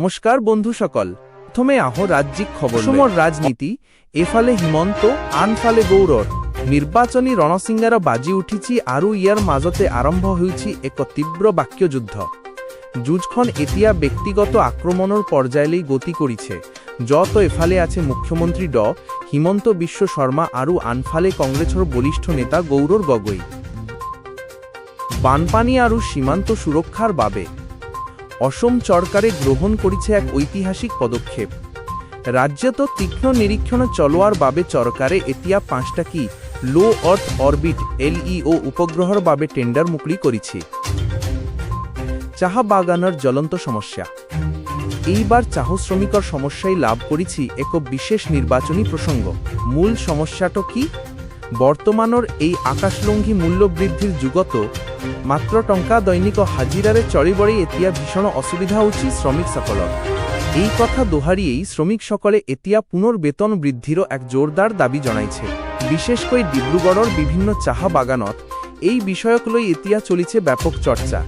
নমস্কার বন্ধু সকল। প্রথমে আহো রাজ্যিক খবর। সমর রাজনীতি এফালে হিমন্ত আনফালে গৌরর নির্বাচনী রণসিংহার বাজি উঠিছি আৰু ইয়াৰ মাজতে আৰম্ভ হৈছে এক তীব্ৰ বাক্যযুদ্ধ। যুঁজখন এতিয়া ব্যক্তিগত আক্ৰমণৰ পৰ্যায়লৈ গতি কৰিছে, যত এফালে আছে মুখ্যমন্ত্ৰী হিমন্ত বিশ্ব শৰ্মা আৰু আনফালে কংগ্ৰেছৰ বলিষ্ঠ নেতা গৌৰৱ গগৈ। বানপানী আৰু সীমান্ত সুৰক্ষাৰ বাবে অসম চৰকাৰে গ্ৰহণ কৰিছে এক ঐতিহাসিক পদক্ষেপ। ৰাজ্যত তীক্ষ্ণ নিৰীক্ষণ চলোৱাৰ বাবে চৰকাৰে এতিয়া 5টা লো আৰ্থ অৰ্বিট LEO উপগ্ৰহৰ বাবে টেণ্ডাৰ মুকলি কৰিছে। চাহ বাগানৰ জ্বলন্ত সমস্যা। এইবাৰ চাহ শ্ৰমিকৰ সমস্যাই লাভ কৰিছে এক বিশেষ নিৰ্বাচনী প্ৰসংগ। মূল সমস্যাটো কি? বৰ্তমানৰ এই আকাশলংঘী মূল্য বৃদ্ধিৰ যুগত মাত্ৰ টଙ୍କା দৈনিক হাজিৰাৰে চলিবলৈ এতিয়া ভীষণ অসুবিধা হৈছে শ্ৰমিকসকলৰ। এই কথা দোহাৰিয়েই শ্ৰমিকসকলে এতিয়া পুনৰ বেতন বৃদ্ধিৰ এক জোৰদাৰ দাবী জনাইছে। বিশেষকৈ ডিব্ৰুগড়ৰ বিভিন্ন চাহ বাগানত এই বিষয়ক লৈ এতিয়া চলিছে ব্যাপক চৰ্চা।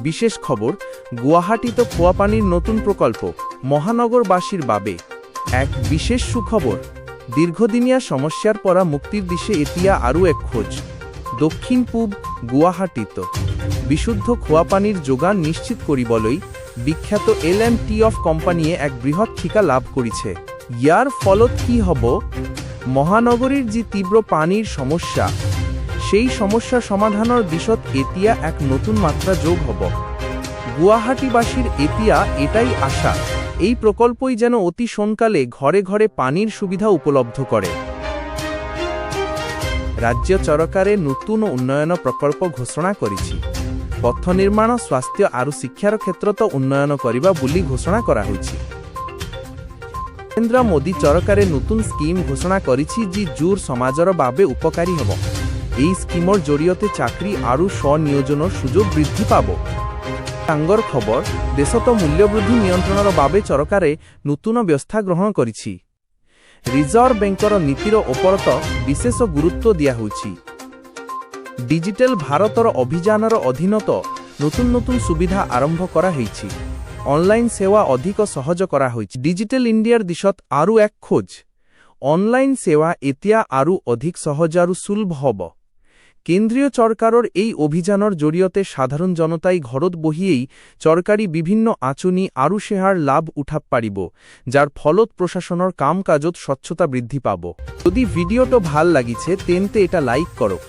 বিশেষ খবৰ, গুৱাহাটীত খোৱা পানীৰ নতুন প্ৰকল্প মহানগৰবাসীৰ বাবে এক বিশেষ সুখবৰ। দীৰ্ঘদিনীয়া সমস্যাৰ পৰা মুক্তিৰ দিশে এতিয়া আৰু এক খোজ। দক্ষিণ পূব গুৱাহাটীত বিশুদ্ধ খোৱা পানীৰ যোগান নিশ্চিত কৰিবলৈ বিখ্যাত L&T কোম্পানীয়ে এক বৃহৎ ঠিকা লাভ কৰিছে। ইয়াৰ ফলত কি হ'ব? মহানগৰীৰ যি তীব্ৰ পানীৰ সমস্যা, সেই সমস্যা সমাধানৰ দিশত এতিয়া এক নতুন মাত্ৰা যোগ হ'ব। গুৱাহাটীবাসীৰ এতিয়া এটাই আশা, এই প্ৰকল্পই যেন অতি সোনকালে ঘৰে ঘৰে পানীৰ সুবিধা উপলব্ধ কৰে। ৰাজ্য চৰকাৰে নতুন উন্নয়ন প্ৰকল্প ঘোষণা কৰিছে। পথ নিৰ্মাণ, স্বাস্থ্য আৰু শিক্ষাৰ ক্ষেত্ৰত উন্নয়ন কৰিব বুলি ঘোষণা কৰা হৈছে। নৰেন্দ্ৰ মোদী চৰকাৰে নতুন স্কিম ঘোষণা কৰিছে যি যুৱ সমাজৰ বাবে উপকাৰী হ'ব। এই স্কিমৰ জৰিয়তে চাকৰি আৰু স্বনিয়োজনৰ সুযোগ বৃদ্ধি পাব। ডাঙৰ খবৰ, দেশত মূল্যবৃদ্ধি নিয়ন্ত্ৰণৰ বাবে চৰকাৰে নতুন ব্যৱস্থা গ্ৰহণ কৰিছে। ৰিজাৰ্ভ বেংকৰ নীতিৰ ওপৰত বিশেষ গুৰুত্ব দিয়া হৈছে। ডিজিটেল ভাৰতৰ অভিযানৰ অধীনত নতুন নতুন সুবিধা আৰম্ভ কৰা হৈছে। অনলাইন সেৱা অধিক সহজ কৰা হৈছে। ডিজিটেল ইণ্ডিয়াৰ দিশত আৰু এক খোজ। অনলাইন সেৱা এতিয়া আৰু অধিক সহজ আৰু সুলভ হ'ব। কেন্দ্ৰীয় চৰকাৰৰ এই অভিযানৰ জৰিয়তে সাধাৰণ জনতাই ঘৰত বহিয়েই চৰকাৰী বিভিন্ন আঁচনি আৰু সেৱাৰ লাভ উঠাব পাৰিব, যাৰ ফলত প্ৰশাসনৰ কাম কাজত স্বচ্ছতা বৃদ্ধি পাব। যদি ভিডিঅ'টো ভাল লাগিছে তেন্তে এটা লাইক কৰক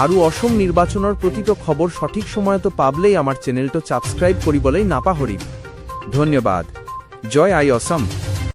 আৰু অসম নিৰ্বাচনৰ প্ৰতিটো খবৰ সঠিক সময়ত পাবলৈ আমাৰ চেনেলটো ছাবস্ক্ৰাইব কৰিবলৈ নাপাহৰিব। ধন্যবাদ। জয় আই অসম।